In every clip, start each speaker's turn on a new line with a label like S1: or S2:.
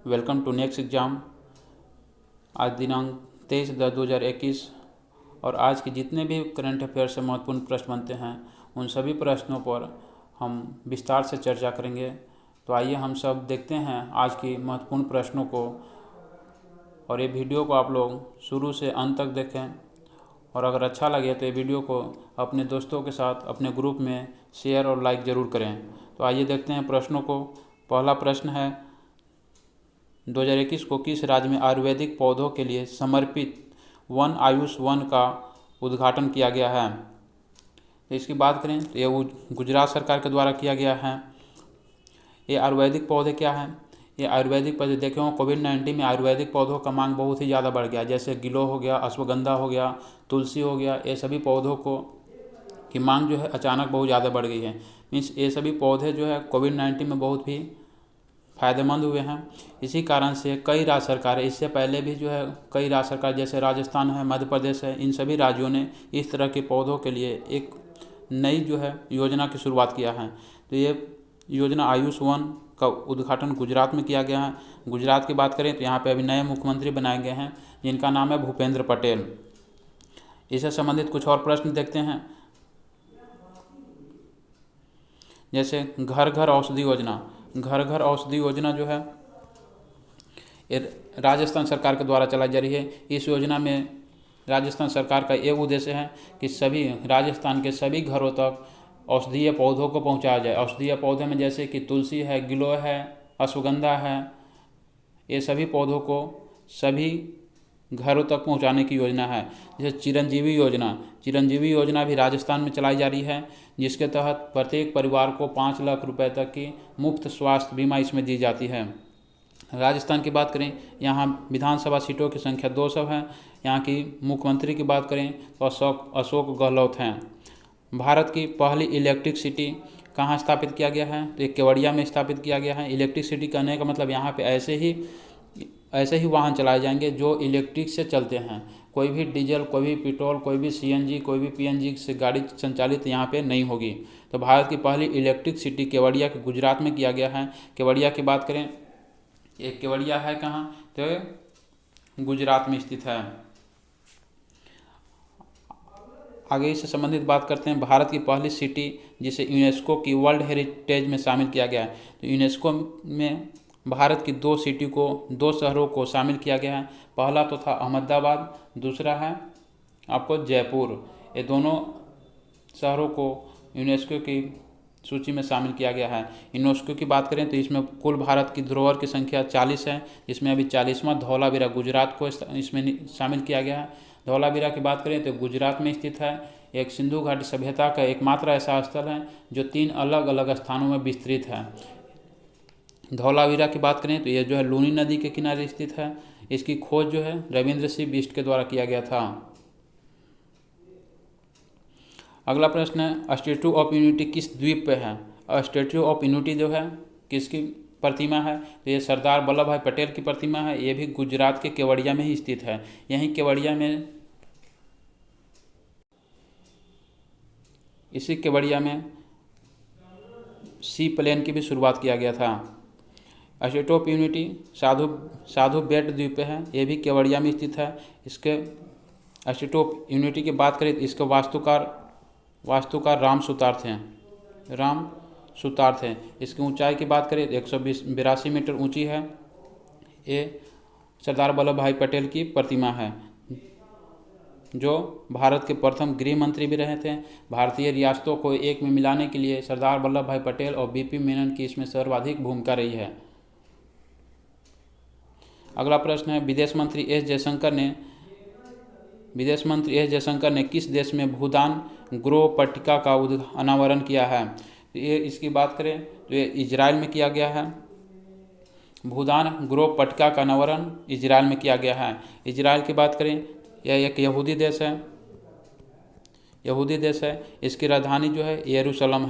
S1: Welcome to next exam. आज दिनांक 23/10/2021 और आज के जितने भी करंट अफेयर से महत्वपूर्ण प्रश्न बनते हैं उन सभी प्रश्नों पर हम विस्तार से चर्चा करेंगे। तो आइए हम सब देखते हैं आज की महत्वपूर्ण प्रश्नों को, और ये वीडियो को आप लोग शुरू से अंत तक देखें, और अगर अच्छा लगे तो ये वीडियो को अपने दोस्तों के साथ अपने ग्रुप में शेयर और लाइक ज़रूर करें। तो आइए देखते हैं प्रश्नों को। पहला प्रश्न है, 2021 को किस राज्य में आयुर्वेदिक पौधों के लिए समर्पित वन आयुष वन का उद्घाटन किया गया है? तो इसकी बात करें तो ये गुजरात सरकार के द्वारा किया गया है। ये आयुर्वेदिक पौधे क्या हैं? ये आयुर्वेदिक पौधे देखे हो, कोविड-19 में आयुर्वेदिक पौधों का मांग बहुत ही ज़्यादा बढ़ गया, जैसे गिलोय हो गया, अश्वगंधा हो गया, तुलसी हो गया। ये सभी पौधों को की मांग जो है अचानक बहुत ज़्यादा बढ़ गई है। मीन्स ये सभी पौधे जो है कोविड-19 में बहुत ही फ़ायदेमंद हुए हैं। इसी कारण से कई राज्य सरकारें, इससे पहले भी जो है कई राज्य सरकार जैसे राजस्थान है, मध्य प्रदेश है, इन सभी राज्यों ने इस तरह के पौधों के लिए एक नई जो है योजना की शुरुआत किया है। तो ये योजना आयुष वन का उद्घाटन गुजरात में किया गया है। गुजरात की बात करें तो यहाँ पे अभी नए मुख्यमंत्री बनाए गए हैं जिनका नाम है भूपेंद्र पटेल। इससे संबंधित कुछ और प्रश्न देखते हैं, जैसे घर घर औषधि योजना। घर घर औषधि योजना जो है ये राजस्थान सरकार के द्वारा चलाई जा रही है। इस योजना में राजस्थान सरकार का ये उद्देश्य है कि सभी राजस्थान के सभी घरों तक औषधीय पौधों को पहुंचाया जाए। औषधीय पौधे में जैसे कि तुलसी है, गिलोय है, अश्वगंधा है, ये सभी पौधों को सभी घरों तक पहुंचाने की योजना है। जैसे चिरंजीवी योजना, चिरंजीवी योजना भी राजस्थान में चलाई जा रही है, जिसके तहत प्रत्येक परिवार को 5 लाख रुपए तक की मुफ्त स्वास्थ्य बीमा इसमें दी जाती है। राजस्थान की बात करें, यहाँ विधानसभा सीटों की संख्या 200 है। यहाँ की मुख्यमंत्री की बात करें तो अशोक गहलोत हैं। भारत की पहली इलेक्ट्रिक सिटी कहाँ स्थापित किया गया है? तो ये केवड़िया में स्थापित किया गया है। इलेक्ट्रिक सिटी कहने का मतलब यहाँ पे ऐसे ही वाहन चलाए जाएंगे जो इलेक्ट्रिक से चलते हैं। कोई भी डीजल, कोई भी पेट्रोल, कोई भी सीएनजी, कोई भी पीएनजी से गाड़ी संचालित यहाँ पे नहीं होगी। तो भारत की पहली इलेक्ट्रिक सिटी केवड़िया के गुजरात में किया गया है। केवड़िया की बात करें, ये केवड़िया है कहाँ? तो गुजरात में स्थित है। आगे इससे संबंधित बात करते हैं, भारत की पहली सिटी जिसे यूनेस्को की वर्ल्ड हेरिटेज में शामिल किया गया है। तो यूनेस्को में भारत की 2 शहरों को शामिल किया गया है। पहला तो था अहमदाबाद, दूसरा है आपको जयपुर। ये दोनों शहरों को यूनेस्को की सूची में शामिल किया गया है। यूनेस्को की बात करें तो इसमें कुल भारत की धरोहर की संख्या 40 है, जिसमें अभी 40वां धौलावीरा गुजरात को इसमें शामिल किया गया है। धौलावीरा की बात करें तो गुजरात में स्थित है। एक सिंधु घाटी सभ्यता का एकमात्र ऐसा स्थल है जो 3 अलग अलग स्थानों में विस्तृत है। धौलावीरा की बात करें तो यह जो है लूनी नदी के किनारे स्थित है। इसकी खोज जो है रविंद्र सिंह बिष्ट के द्वारा किया गया था। अगला प्रश्न है, स्टैट्यू ऑफ यूनिटी किस द्वीप पे है? स्टैट्यू ऑफ यूनिटी जो है किसकी प्रतिमा है? तो ये सरदार वल्लभ भाई पटेल की प्रतिमा है। ये भी गुजरात के केवड़िया में ही स्थित है। यहीं केवड़िया में, इसी केवड़िया में सी प्लेन की भी शुरुआत किया गया था। स्टैट्यू ऑफ यूनिटी साधु बेट द्वीप पे है। ये भी केवड़िया में स्थित है। इसके स्टैट्यू ऑफ यूनिटी की बात करें तो इसके वास्तुकार राम सुतार्थ हैं। इसकी ऊंचाई की बात करें तो 182 मीटर ऊंची है। ये सरदार वल्लभ भाई पटेल की प्रतिमा है, जो भारत के प्रथम गृह मंत्री भी रहे थे। भारतीय रियासतों को एक में मिलाने के लिए सरदार वल्लभ भाई पटेल और बीपी मेनन की इसमें सर्वाधिक भूमिका रही है। अगला प्रश्न है, विदेश मंत्री एस जयशंकर ने किस देश में भूदान गृह पट्टिका का अनावरण किया है? ये इसकी बात करें तो ये इजराइल में किया गया है। भूदान गृह पट्टिका का अनावरण इजराइल में किया गया है। इजराइल की बात करें, यह एक यहूदी देश है। इसकी राजधानी जो है यरूशलेम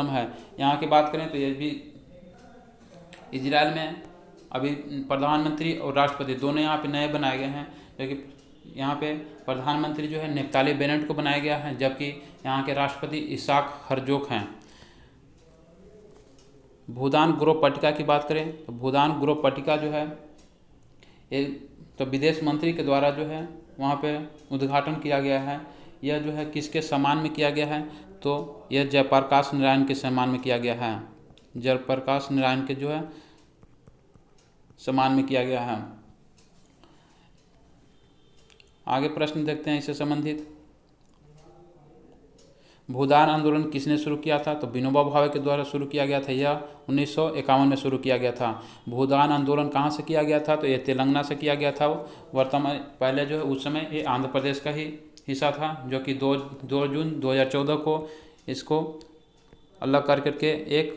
S1: है। यहाँ की बात करें तो ये भी इजराइल में अभी प्रधानमंत्री और राष्ट्रपति दोनों यहाँ पे नए बनाए गए हैं। क्योंकि यहाँ पे प्रधानमंत्री जो है नेफ्ताली बेनेट को बनाया गया है, जबकि यहाँ के राष्ट्रपति इसाक हर्जोग हैं। भूदान ग्रोव पट्टिका की बात करें तो भूदान ग्रोव पट्टिका जो है ये तो विदेश मंत्री के द्वारा जो है वहाँ पे उद्घाटन किया गया है। यह जो है किसके सम्मान में किया गया है, तो यह जयप्रकाश नारायण के सम्मान में किया गया है। जयप्रकाश नारायण के जो है सम्मान में किया गया है। आगे प्रश्न देखते हैं इससे संबंधित। भूदान आंदोलन किसने शुरू किया था, तो विनोबा भावे के द्वारा शुरू किया गया था। यह 1951 में शुरू किया गया था। भूदान आंदोलन कहाँ से किया गया था, तो ये तेलंगाना से किया गया था। वर्तमान पहले जो है उस समय ये आंध्र प्रदेश का ही हिस्सा था, जो कि 2 जून 2014 को इसको अलग कर करके एक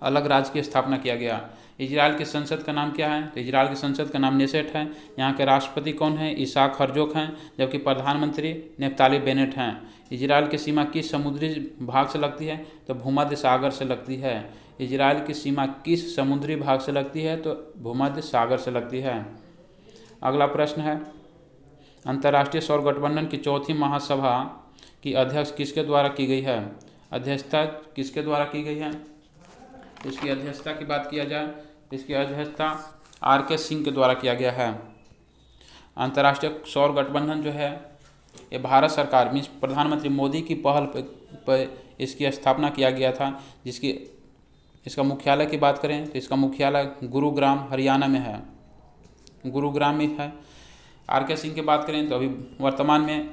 S1: अलग राज्य की स्थापना किया गया। इजराइल की संसद का नाम क्या है, तो इजराइल की संसद का नाम नेसेट है। यहाँ के राष्ट्रपति कौन है, इसाक हर्जोग हैं, जबकि प्रधानमंत्री नेफ्ताली बेनेट हैं। इजराइल की सीमा किस समुद्री भाग से लगती है, तो भूमध्य सागर से लगती है। इजराइल की सीमा किस समुद्री भाग से लगती है, तो भूमध्य सागर से लगती है। अगला प्रश्न है, अंतर्राष्ट्रीय सौर गठबंधन की चौथी महासभा की अध्यक्ष किसके द्वारा की गई है, अध्यक्षता किसके द्वारा की गई है। इसकी अध्यक्षता की बात किया जाए, इसकी अध्यक्षता RK सिंह के द्वारा किया गया है। अंतर्राष्ट्रीय सौर गठबंधन जो है ये भारत सरकार मीन्स प्रधानमंत्री मोदी की पहल पर इसकी स्थापना किया गया था। जिसकी इसका मुख्यालय की बात करें तो इसका मुख्यालय गुरुग्राम हरियाणा में है, गुरुग्राम में है। RK सिंह की बात करें तो अभी वर्तमान में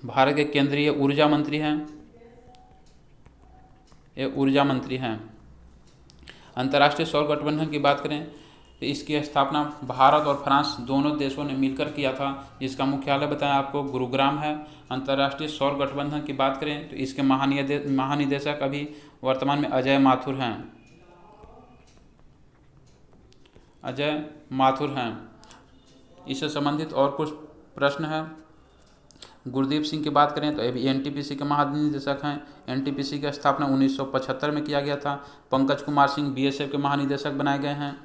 S1: भारत के केंद्रीय ऊर्जा मंत्री हैं, ये ऊर्जा मंत्री हैं। अंतर्राष्ट्रीय सौर गठबंधन की बात करें तो इसकी स्थापना भारत और फ्रांस दोनों देशों ने मिलकर किया था, जिसका मुख्यालय बताया आपको गुरुग्राम है। अंतर्राष्ट्रीय सौर गठबंधन की बात करें तो इसके महानिदेशक अभी वर्तमान में अजय माथुर हैं, अजय माथुर हैं। इससे संबंधित और कुछ प्रश्न है। गुरदीप सिंह की बात करें तो अभी NTPC के महानिदेशक हैं। NTPC की स्थापना 1975 में किया गया था। पंकज कुमार सिंह BSF के महानिदेशक बनाए गए हैं।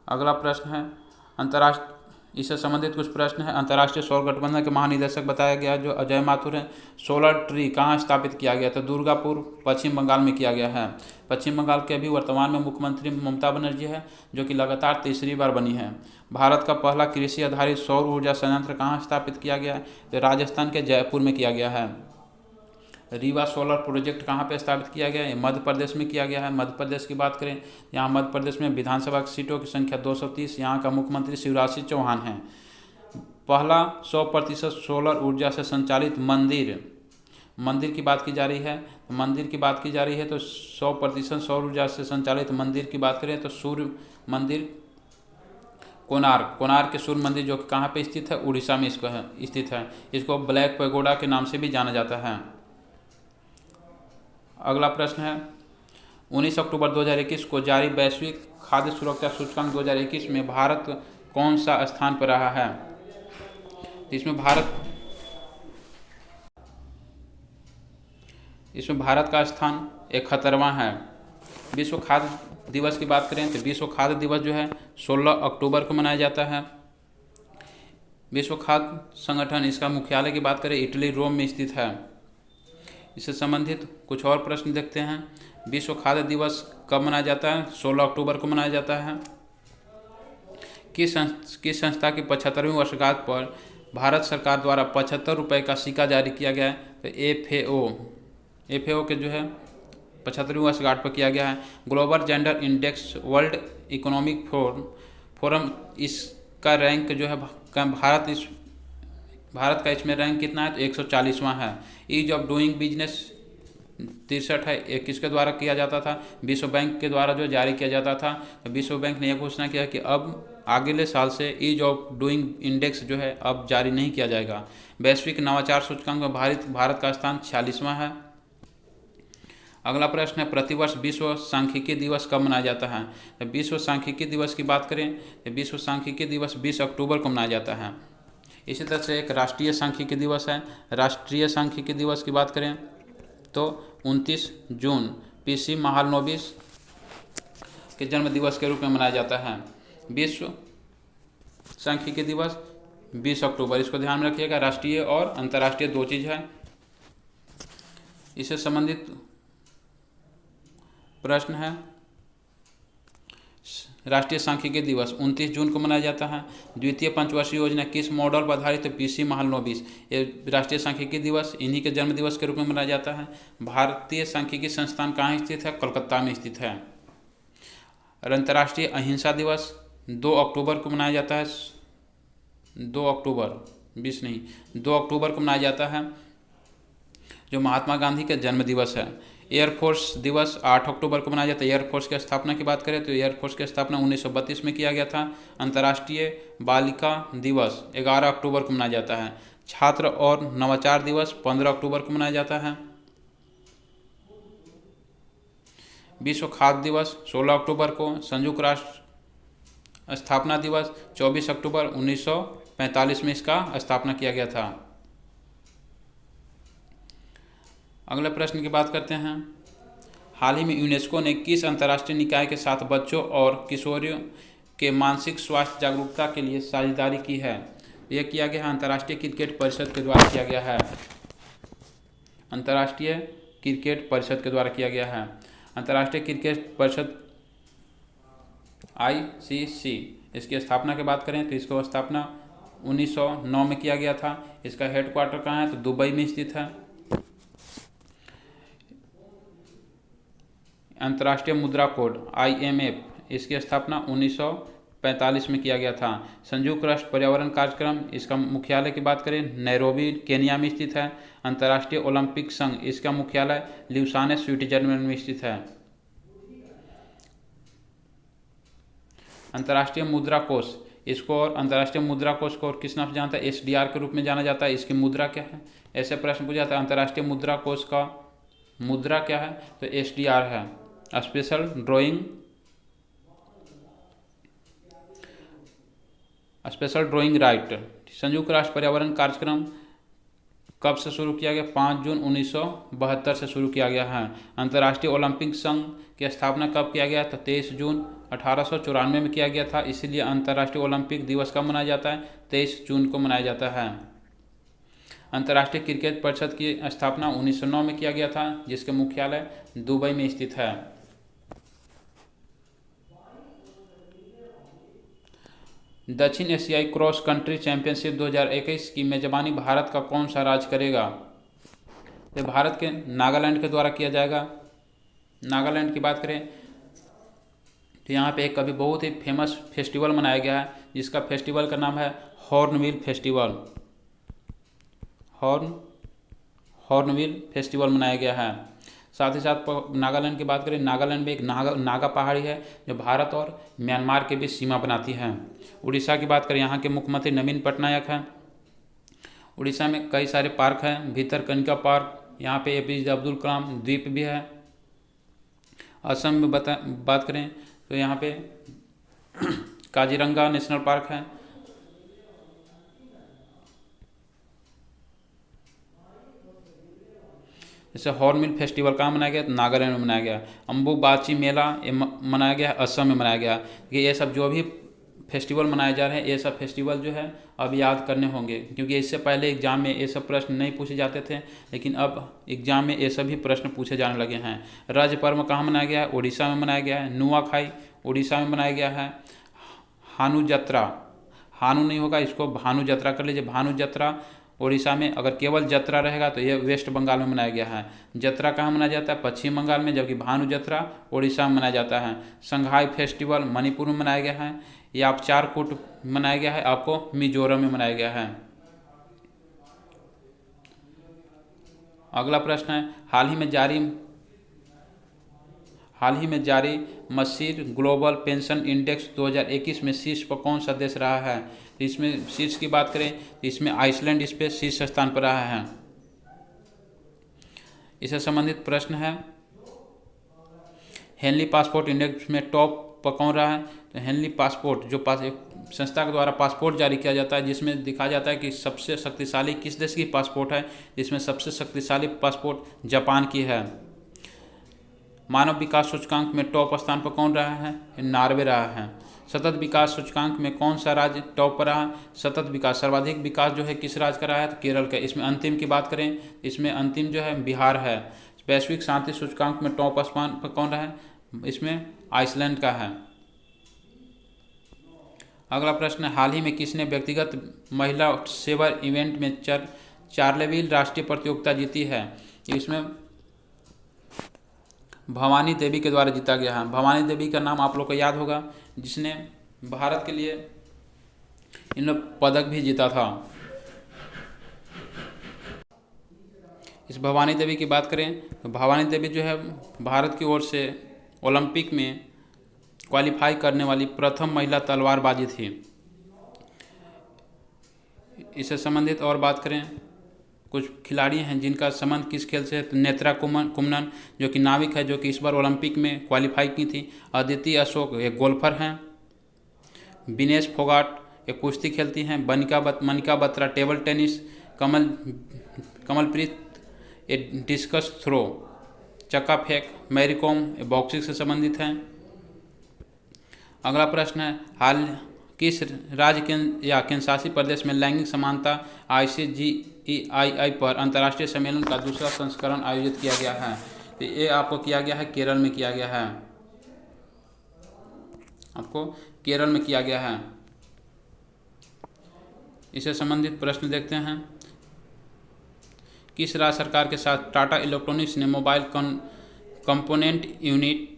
S1: अगला प्रश्न है इससे संबंधित कुछ प्रश्न है। अंतर्राष्ट्रीय सौर गठबंधन के महानिदेशक बताया गया जो अजय माथुर हैं। सोलर ट्री कहाँ स्थापित किया गया था, दुर्गापुर पश्चिम बंगाल में किया गया है। पश्चिम बंगाल के अभी वर्तमान में मुख्यमंत्री ममता बनर्जी है, जो कि लगातार तीसरी बार बनी है। भारत का पहला कृषि आधारित सौर ऊर्जा संयंत्र कहाँ स्थापित किया गया है, तो राजस्थान के जयपुर में किया गया है। रीवा सोलर प्रोजेक्ट कहाँ पे स्थापित किया गया है, मध्य प्रदेश में किया गया है। मध्य प्रदेश की बात करें, यहाँ मध्य प्रदेश में विधानसभा सीटों की संख्या 230। यहाँ का मुख्यमंत्री शिवराज सिंह चौहान हैं। पहला 100% सोलर ऊर्जा से संचालित मंदिर की बात की जा रही है। मंदिर की बात की जा रही है तो 100% सौर ऊर्जा से संचालित मंदिर की बात करें तो सूर्य मंदिर कोणार्क के सूर्य मंदिर जो कहाँ पे स्थित है, उड़ीसा में इसको स्थित है। इसको ब्लैक पैगोडा के नाम से भी जाना जाता है। अगला प्रश्न है 19 अक्टूबर 2021 को जारी वैश्विक खाद्य सुरक्षा सूचकांक 2021 में भारत कौन सा स्थान पर रहा है। इसमें भारत का स्थान 71वां है। विश्व खाद्य दिवस की बात करें तो विश्व खाद्य दिवस जो है 16 अक्टूबर को मनाया जाता है। विश्व खाद्य संगठन इसका मुख्यालय की बात करें इटली रोम में स्थित है। इससे संबंधित कुछ और प्रश्न देखते हैं। विश्व खाद्य दिवस कब मनाया जाता है, 16 अक्टूबर को मनाया जाता है। किस संस्था की 75वीं वर्षगांठ पर भारत सरकार द्वारा 75 रुपये का सिक्का जारी किया गया है, तो FAO के जो है 75वीं वर्षगांठ पर किया गया है। Global gender index world economic forum इसका रैंक जो है भारत का इसमें रैंक कितना है, तो 140वां है। ईज ऑफ डूइंग बिजनेस 63 है। ये किसके द्वारा किया जाता था, विश्व बैंक के द्वारा जो जारी किया जाता था। तो विश्व बैंक ने यह घोषणा किया कि अब अगले साल से ईज ऑफ डूइंग इंडेक्स जो है अब जारी नहीं किया जाएगा। वैश्विक नवाचार सूचकांक में भारत का स्थान 46वां है। अगला प्रश्न है प्रतिवर्ष विश्व सांख्यिकी दिवस कब मनाया जाता है। तो विश्व सांख्यिकी दिवस की बात करें तो विश्व सांख्यिकी दिवस 20 अक्टूबर को मनाया जाता है। इसी तरह से एक राष्ट्रीय सांख्यिकी दिवस है। राष्ट्रीय सांख्यिकी दिवस की बात करें तो 29 जून PC महालनोबिस के जन्म दिवस के रूप में मनाया जाता है। विश्व सांख्यिकी दिवस 20 अक्टूबर, इसको ध्यान में रखिएगा। राष्ट्रीय और अंतर्राष्ट्रीय दो चीज़ है। इससे संबंधित प्रश्न है, राष्ट्रीय सांख्यिकी दिवस 29 जून को मनाया जाता है। द्वितीय पंचवर्षीय योजना किस मॉडल पर आधारित है? पीसी महालनोबिस। ये राष्ट्रीय सांख्यिकी दिवस इन्हीं के जन्म दिवस के रूप में मनाया जाता है। भारतीय सांख्यिकी संस्थान कहाँ स्थित है? कोलकाता में स्थित है। और अंतर्राष्ट्रीय अहिंसा दिवस 2 अक्टूबर को मनाया जाता है। 2 अक्टूबर 20 नहीं, 2 अक्टूबर को मनाया जाता है, जो महात्मा गांधी का जन्म दिवस है। एयरफोर्स दिवस 8 अक्टूबर को मनाया जाता है। एयरफोर्स की स्थापना की बात करें तो एयरफोर्स की स्थापना 1932 में किया गया था। अंतर्राष्ट्रीय बालिका दिवस 11 अक्टूबर को मनाया जाता है। छात्र और नवाचार दिवस 15 अक्टूबर को मनाया जाता है। विश्व खाद्य दिवस 16 अक्टूबर को। संयुक्त राष्ट्र स्थापना दिवस 24 अक्टूबर 1945 में इसका स्थापना किया गया था। अगले प्रश्न की बात करते हैं। हाल ही में यूनेस्को ने किस अंतर्राष्ट्रीय निकाय के साथ बच्चों और किशोरियों के मानसिक स्वास्थ्य जागरूकता के लिए साझेदारी की है? यह किया गया है अंतर्राष्ट्रीय क्रिकेट परिषद के द्वारा किया गया है। अंतर्राष्ट्रीय क्रिकेट परिषद के द्वारा किया गया है। अंतर्राष्ट्रीय क्रिकेट परिषद ICC, इसकी स्थापना की बात करें तो इसकी स्थापना 1909 में किया गया था। इसका हेडक्वार्टर कहाँ है? तो दुबई में स्थित है। अंतर्राष्ट्रीय मुद्रा कोड IMF, इसकी स्थापना 1945 में किया गया था। संयुक्त राष्ट्र पर्यावरण कार्यक्रम, इसका मुख्यालय की बात करें नैरोबी केनिया में स्थित है। अंतर्राष्ट्रीय ओलंपिक संघ, इसका मुख्यालय ल्यूसाने स्विट्जरलैंड में स्थित है। अंतर्राष्ट्रीय मुद्रा कोष, इसको और अंतर्राष्ट्रीय मुद्रा कोष को और किस नाम से जानता है? SDR के रूप में जाना जाता है। इसकी मुद्रा क्या है? ऐसे प्रश्न पूछा जाता है। अंतर्राष्ट्रीय मुद्रा कोष का मुद्रा क्या है? तो SDR है, स्पेशल ड्राइंग राइट। संयुक्त राष्ट्र पर्यावरण कार्यक्रम कब से शुरू किया गया? 5 जून 1972 से शुरू किया गया है। अंतर्राष्ट्रीय ओलंपिक संघ की स्थापना कब किया गया? तो 23 जून 1894 में किया गया था। इसीलिए अंतर्राष्ट्रीय ओलंपिक दिवस कब मनाया जाता है? 23 जून को मनाया जाता है। अंतर्राष्ट्रीय क्रिकेट परिषद की स्थापना 1909 में किया गया था, जिसके मुख्यालय दुबई में स्थित है। दक्षिण एशियाई क्रॉस कंट्री चैंपियनशिप 2021 की मेजबानी भारत का कौन सा राज्य करेगा? तो भारत के नागालैंड के द्वारा किया जाएगा। नागालैंड की बात करें तो यहाँ पे एक कभी बहुत ही फेमस फेस्टिवल मनाया गया है, जिसका फेस्टिवल का नाम है हॉर्नबिल फेस्टिवल। हॉर्नबिल फेस्टिवल मनाया गया है। साथ ही साथ नागालैंड की बात करें, नागालैंड में एक नागा पहाड़ी है जो भारत और म्यांमार के बीच सीमा बनाती है। उड़ीसा की बात करें, यहाँ के मुख्यमंत्री नवीन पटनायक हैं। उड़ीसा में कई सारे पार्क हैं। भितरकनिका पार्क, यहाँ पे APJ अब्दुल कलाम द्वीप भी है। असम में बात करें तो यहाँ पे काजीरंगा नेशनल पार्क है। जैसे हॉर्नबिल फेस्टिवल कहाँ मनाया गया? नागालैंड में मनाया गया। अम्बुबाची मेला मनाया गया, असम में मनाया गया। ये सब जो भी फेस्टिवल मनाए जा रहे हैं, ये सब फेस्टिवल जो है अब याद करने होंगे, क्योंकि इससे पहले एग्जाम में ये सब प्रश्न नहीं पूछे जाते थे, लेकिन अब एग्जाम में ये सभी प्रश्न पूछे जाने लगे हैं। राज्य पर्व कहाँ मनाया गया है? उड़ीसा में मनाया गया है। नुआखाई उड़ीसा में मनाया गया है। हानु जत्रा, हानु नहीं होगा, इसको भानु जत्रा कर लीजिए। भानु जत्रा उड़ीसा में, अगर केवल जत्रा रहेगा तो ये वेस्ट बंगाल में मनाया गया है। जत्रा कहाँ मनाया जाता है? पश्चिम बंगाल में, जबकि भानु जत्रा उड़ीसा में मनाया जाता है। संघाई फेस्टिवल मणिपुर में मनाया गया है। यापचारकूट मनाया गया है, आपको मिजोरम में मनाया गया है। अगला प्रश्न है, हाल ही में जारी मशीर ग्लोबल पेंशन इंडेक्स 2021 में शीर्ष पर कौन सा देश रहा है? इसमें शीर्ष की बात करें तो इसमें आइसलैंड इस पे शीर्ष स्थान पर रहा है। इससे संबंधित प्रश्न है, हेनली पासपोर्ट इंडेक्स में टॉप पर कौन रहा है? तो हेनली पासपोर्ट जो एक संस्था के द्वारा पासपोर्ट जारी किया जाता है, जिसमें दिखाया जाता है कि सबसे शक्तिशाली किस देश की पासपोर्ट है। इसमें सबसे शक्तिशाली पासपोर्ट जापान की है। मानव विकास सूचकांक में टॉप स्थान पर कौन रहा है? नॉर्वे रहा है। सतत विकास सूचकांक में कौन सा राज्य टॉप पर रहा? सतत विकास, सर्वाधिक विकास जो है किस राज्य का रहा है? तो केरल का। इसमें अंतिम की बात करें, इसमें अंतिम जो है बिहार है। वैश्विक शांति सूचकांक में टॉप स्थान पर कौन रहा है? इसमें आइसलैंड का है। अगला प्रश्न है, हाल ही में किसने व्यक्तिगत महिला सेवर इवेंट में चार्लेविल राष्ट्रीय प्रतियोगिता जीती है? इसमें भवानी देवी के द्वारा जीता गया है। भवानी देवी का नाम आप लोग को याद होगा, जिसने भारत के लिए इन पदक भी जीता था। इस भवानी देवी की बात करें तो भवानी देवी जो है भारत की ओर से ओलंपिक में क्वालिफाई करने वाली प्रथम महिला तलवारबाजी थी। इससे संबंधित और बात करें, कुछ खिलाड़ी हैं जिनका संबंध किस खेल से है, तो नेत्रा कुमनन जो कि नाविक है, जो कि इस बार ओलंपिक में क्वालिफाई की थी। अदिति अशोक एक गोल्फर हैं। विनेश फोगाट एक कुश्ती खेलती हैं। Manika Batra table tennis. कमलप्रीत एक डिस्कस थ्रो चक्का फेंक। मैरी कॉम बॉक्सिंग से संबंधित हैं। अगला प्रश्न है, हाल किस राज्य या केंद्रशासित प्रदेश में लैंगिक समानता ICGEII पर अंतर्राष्ट्रीय सम्मेलन का दूसरा संस्करण आयोजित किया गया है? तो ये आपको किया गया है केरल में किया गया है। आपको केरल में किया गया है। इससे संबंधित प्रश्न देखते हैं। किस राज्य सरकार के साथ टाटा इलेक्ट्रॉनिक्स ने मोबाइल कंपोनेंट यूनिट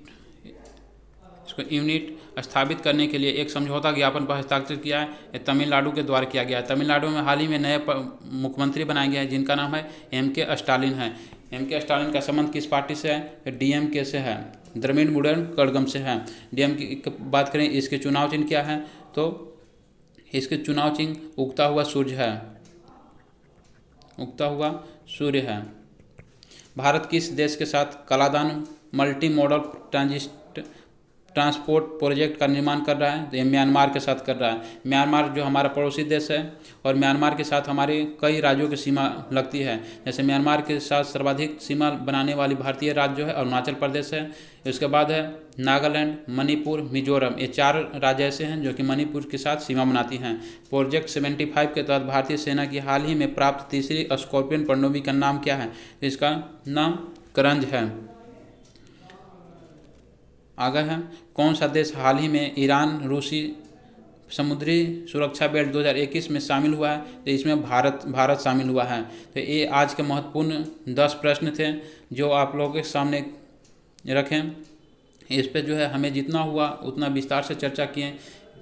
S1: स्थापित करने के लिए एक समझौता ज्ञापन पर हस्ताक्षर किया है? ये तमिलनाडु के द्वारा किया गया है। तमिलनाडु में हाल ही में नए मुख्यमंत्री बनाए गए हैं जिनका नाम है MK स्टालिन है। MK स्टालिन का संबंध किस पार्टी से है? DMK से है, द्रविड़ मुनेत्र कड़गम से है। DMK की बात करें, इसके चुनाव चिन्ह क्या है? तो इसके चुनाव चिन्ह उगता हुआ सूर्य है। उगता हुआ सूर्य है। भारत किस देश के साथ Kaladan multi modal transport project का निर्माण कर रहा है? तो ये म्यांमार के साथ कर रहा है। म्यांमार जो हमारा पड़ोसी देश है और म्यांमार के साथ हमारे कई राज्यों की सीमा लगती है। जैसे म्यांमार के साथ सर्वाधिक सीमा बनाने वाली भारतीय राज्य जो है अरुणाचल प्रदेश है। उसके बाद है नागालैंड, मणिपुर, मिजोरम। ये 4 राज्य ऐसे हैं जो कि मणिपुर के साथ सीमा बनाती हैं। प्रोजेक्ट 75 के तहत भारतीय सेना की हाल ही में प्राप्त तीसरी स्कॉर्पियन पनडुब्बी का नाम क्या है? इसका नाम करंज है। आगे है, कौन सा देश हाल ही में ईरान रूसी समुद्री सुरक्षा बेल्ट 2021 में शामिल हुआ है? तो इसमें भारत शामिल हुआ है। तो ये आज के महत्वपूर्ण 10 प्रश्न थे जो आप लोगों के सामने रखें। इस पे जो है हमें जितना हुआ उतना विस्तार से चर्चा किए।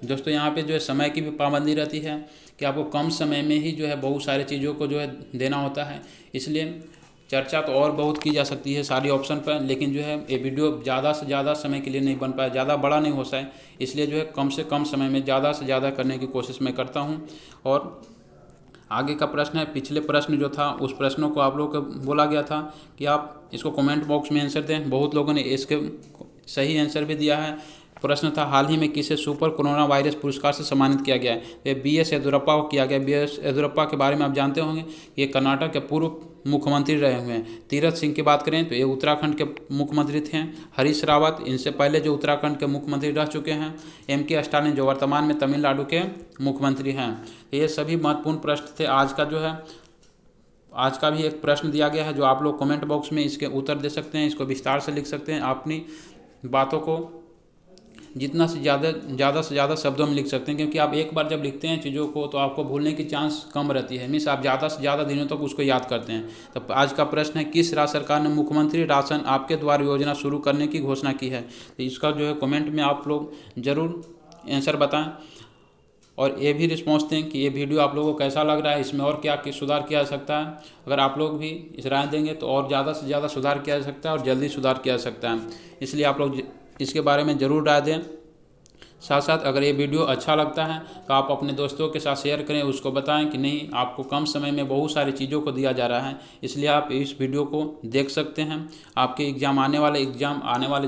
S1: दोस्तों यहाँ पे जो है समय की भी पाबंदी रहती है कि आपको कम समय में ही जो है बहुत सारी चीज़ों को जो है देना होता है, इसलिए चर्चा तो और बहुत की जा सकती है सारी ऑप्शन पर, लेकिन जो है ये वीडियो ज़्यादा से ज़्यादा समय के लिए नहीं बन पाया, ज़्यादा बड़ा नहीं हो पाए, इसलिए जो है कम से कम समय में ज़्यादा से ज़्यादा करने की कोशिश मैं करता हूँ। और आगे का प्रश्न है, पिछले प्रश्न जो था उस प्रश्नों को आप लोगों को बोला गया था कि आप इसको कमेंट बॉक्स में आंसर दें। बहुत लोगों ने इसके सही आंसर भी दिया है। प्रश्न था, हाल ही में किसे सुपर कोरोना वायरस पुरस्कार से सम्मानित किया गया है? ये BS येदियुरप्पा को किया गया। BS येदियुरप्पा के बारे में आप जानते होंगे, ये कर्नाटक के पूर्व मुख्यमंत्री रहे हुए हैं। तीरथ सिंह की बात करें तो ये उत्तराखंड के मुख्यमंत्री थे। हरीश रावत इनसे पहले जो उत्तराखंड के मुख्यमंत्री रह चुके हैं। MK स्टालिन जो वर्तमान में तमिलनाडु के मुख्यमंत्री हैं। ये सभी महत्वपूर्ण प्रश्न थे। आज का भी एक प्रश्न दिया गया है जो आप लोग कमेंट बॉक्स में इसके उत्तर दे सकते हैं, इसको विस्तार से लिख सकते हैं। अपनी बातों को जितना से ज़्यादा शब्दों में लिख सकते हैं, क्योंकि आप एक बार जब लिखते हैं चीज़ों को तो आपको भूलने की चांस कम रहती है, मीन्स आप ज़्यादा से ज़्यादा दिनों तक उसको याद करते हैं। तो आज का प्रश्न है, किस राज्य सरकार ने मुख्यमंत्री राशन आपके द्वार योजना शुरू करने की घोषणा की है? तो इसका जो है कमेंट में आप लोग ज़रूर आंसर बताएं और ये भी रिस्पॉन्स दें कि ये वीडियो आप लोगों को कैसा लग रहा है, इसमें और क्या सुधार किया जा सकता है। अगर आप लोग भी इस राय देंगे तो और ज़्यादा से ज़्यादा सुधार किया जा सकता है और जल्दी सुधार किया जा सकता है, इसलिए आप लोग इसके बारे में ज़रूर राय दें। साथ साथ अगर ये वीडियो अच्छा लगता है तो आप अपने दोस्तों के साथ शेयर करें, उसको बताएं कि नहीं आपको कम समय में बहुत सारी चीज़ों को दिया जा रहा है, इसलिए आप इस वीडियो को देख सकते हैं। आपके एग्ज़ाम आने वाले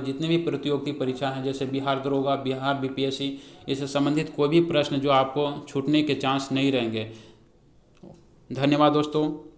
S1: जितने भी प्रतियोगिता परीक्षा हैं, जैसे बिहार दरोगा, बिहार BPSC, इससे संबंधित कोई भी प्रश्न जो आपको छूटने के चांस नहीं रहेंगे। धन्यवाद दोस्तों।